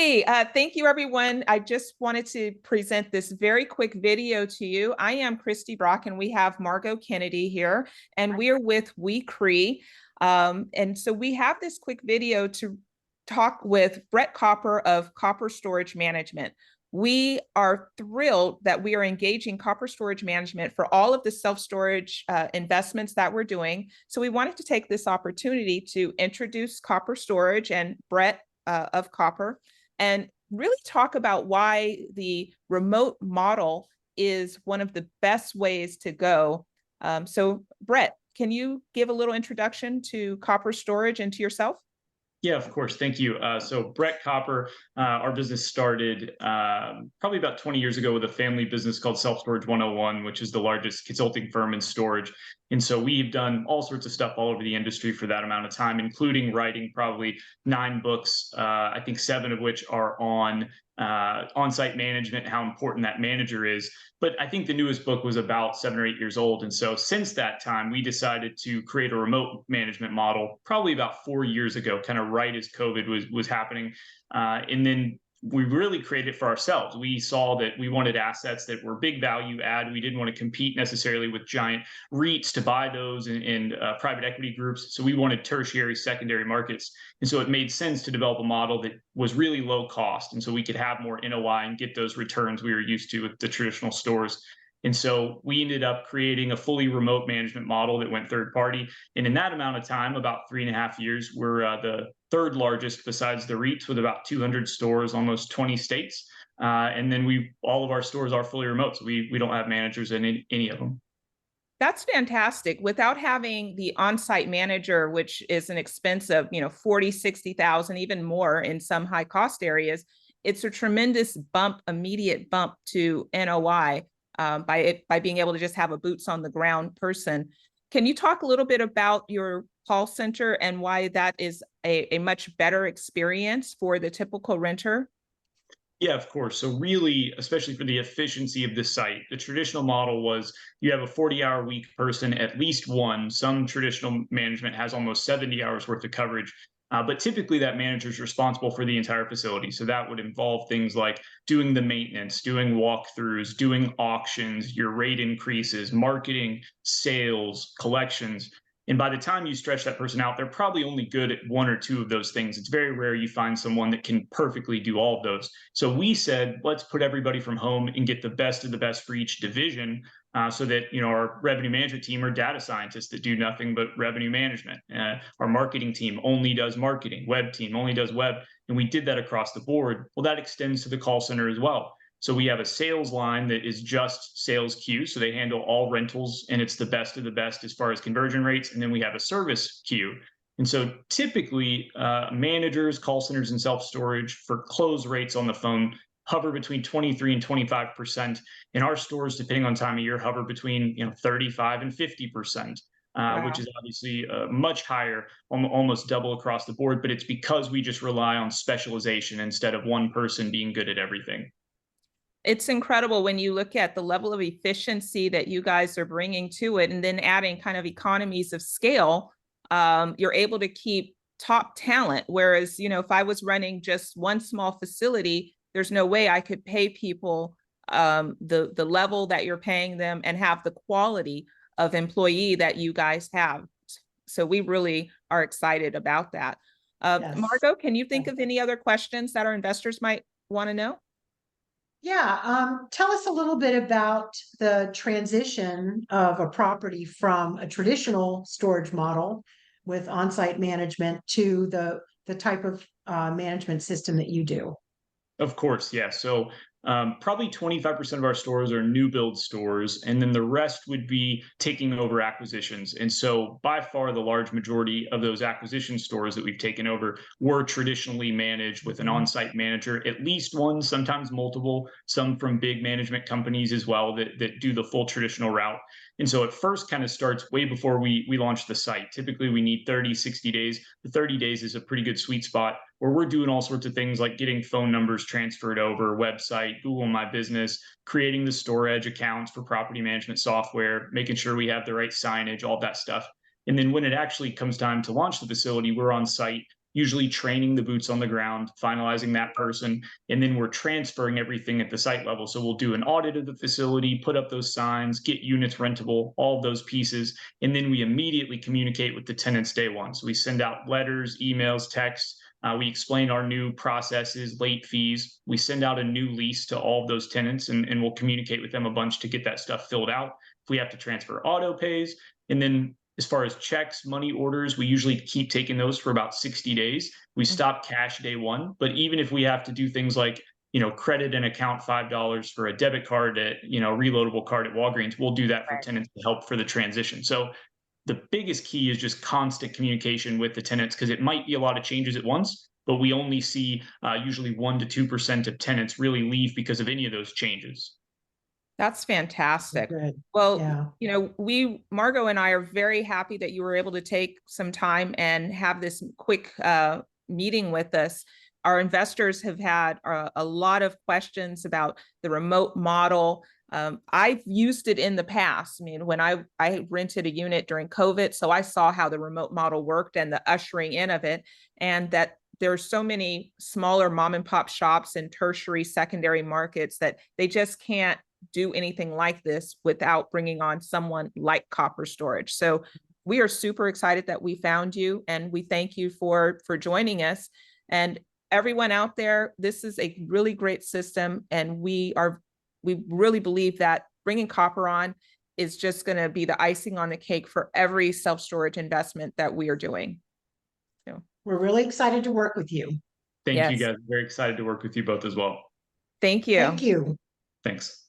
Hey, thank you, everyone. I just wanted to present this very quick video to you. I am Christy Brock, and we have Margo Kennedy here, and we are with wiicre. And so we have this quick video to talk with Brett Copper of Copper Storage Management. We are thrilled that we are engaging Copper Storage Management for all of the self-storage investments that we're doing. So we wanted to take this opportunity to introduce Copper Storage and Brett of Copper, and really talk about why the remote model is one of the best ways to go. So Brett, can you give a little introduction to Copper Storage and to yourself? Yeah, of course. Thank you. So Brett Copper, our business started probably about 20 years ago with a family business called Self Storage 101, which is the largest consulting firm in storage. And so we've done all sorts of stuff all over the industry for that amount of time, including writing probably 9 books, I think 7 of which are on-site management, how important that manager is. But I think the newest book was about 7 or 8 years old. And so since that time, we decided to create a remote management model probably about 4 years ago, kind of right as COVID was happening. And then we really created it for ourselves. We saw that we wanted assets that were big value add. We didn't want to compete necessarily with giant REITs to buy those and private equity groups. So we wanted tertiary, secondary markets. And so it made sense to develop a model that was really low cost. And so we could have more NOI and get those returns we were used to with the traditional stores. And so we ended up creating a fully remote management model that went third party. And in that amount of time, about 3.5 years, we're the third largest besides the REITs with about 200 stores, almost 20 states. And then all of our stores are fully remote. So we don't have managers in any of them. That's fantastic. Without having the on-site manager, which is an expense of, 40, 60,000, even more in some high cost areas, it's a tremendous bump, immediate bump to NOI by being able to just have a boots on the ground person. Can you talk a little bit about your call center and why that is a much better experience for the typical renter? Yeah, of course. So really, especially for the efficiency of the site, the traditional model was you have a 40-hour week person, at least one. Some traditional management has almost 70 hours worth of coverage. But typically that manager is responsible for the entire facility. So that would involve things like doing the maintenance, doing walkthroughs, doing auctions, your rate increases, marketing, sales, collections. And by the time you stretch that person out, they're probably only good at 1 or 2 of those things. It's very rare you find someone that can perfectly do all of those. So we said, let's put everybody from home and get the best of the best for each division, so that our revenue management team are data scientists that do nothing but revenue management. Our marketing team only does marketing. Web team only does web. And we did that across the board. Well, that extends to the call center as well. So we have a sales line that is just sales queue. So they handle all rentals and it's the best of the best as far as conversion rates. And then we have a service queue. And so typically managers, call centers, and self-storage for close rates on the phone hover between 23 and 25%. In our stores, depending on time of year, hover between 35 and 50%. Which Wow. is obviously much higher, almost double across the board. But it's because we just rely on specialization instead of one person being good at everything. It's incredible when you look at the level of efficiency that you guys are bringing to it and then adding kind of economies of scale. You're able to keep top talent. Whereas, if I was running just one small facility, there's no way I could pay people the level that you're paying them and have the quality of employee that you guys have. So we really are excited about that. Yes. Margo, can you think Yes. of any other questions that our investors might want to know? Yeah, tell us a little bit about the transition of a property from a traditional storage model with on-site management to the type of management system that you do. Of course, yeah. So probably 25% of our stores are new build stores, and then the rest would be taking over acquisitions. And so by far the large majority of those acquisition stores that we've taken over were traditionally managed with an on-site manager, at least one, sometimes multiple, some from big management companies as well that do the full traditional route. And so it first kind of starts way before we launch the site. Typically we need 30, 60 days. The 30 days is a pretty good sweet spot where we're doing all sorts of things like getting phone numbers transferred over, website, Google My Business, creating the storage accounts for property management software, making sure we have the right signage, all that stuff. And then when it actually comes time to launch the facility, we're on site usually training the boots on the ground, finalizing that person, and then we're transferring everything at the site level. So we'll do an audit of the facility, put up those signs, get units rentable, all of those pieces, and then we immediately communicate with the tenants day one. So we send out letters, emails, texts. We explain our new processes, late fees. We send out a new lease to all of those tenants, and we'll communicate with them a bunch to get that stuff filled out. If we have to transfer auto pays, and then as far as checks, money orders, we usually keep taking those for about 60 days. We stop cash day one, but even if we have to do things like, credit an account $5 for a debit card at, reloadable card at Walgreens, we'll do that for tenants to help for the transition. So the biggest key is just constant communication with the tenants, because it might be a lot of changes at once, but we only see usually 1% to 2% of tenants really leave because of any of those changes. That's fantastic. Good. Well, Yeah. Margo and I are very happy that you were able to take some time and have this quick meeting with us. Our investors have had a lot of questions about the remote model. I've used it in the past. I mean, when I rented a unit during COVID, so I saw how the remote model worked and the ushering in of it, and that there's so many smaller mom and pop shops and tertiary, secondary markets that they just can't do anything like this without bringing on someone like Copper Storage. So we are super excited that we found you, and we thank you for joining us. And everyone out there, this is a really great system, and we really believe that bringing Copper on is just going to be the icing on the cake for every self-storage investment that we are doing. So We're really excited to work with you. Thank you, guys. Very excited to work with you both as well. Thank you. Thank you. Thanks.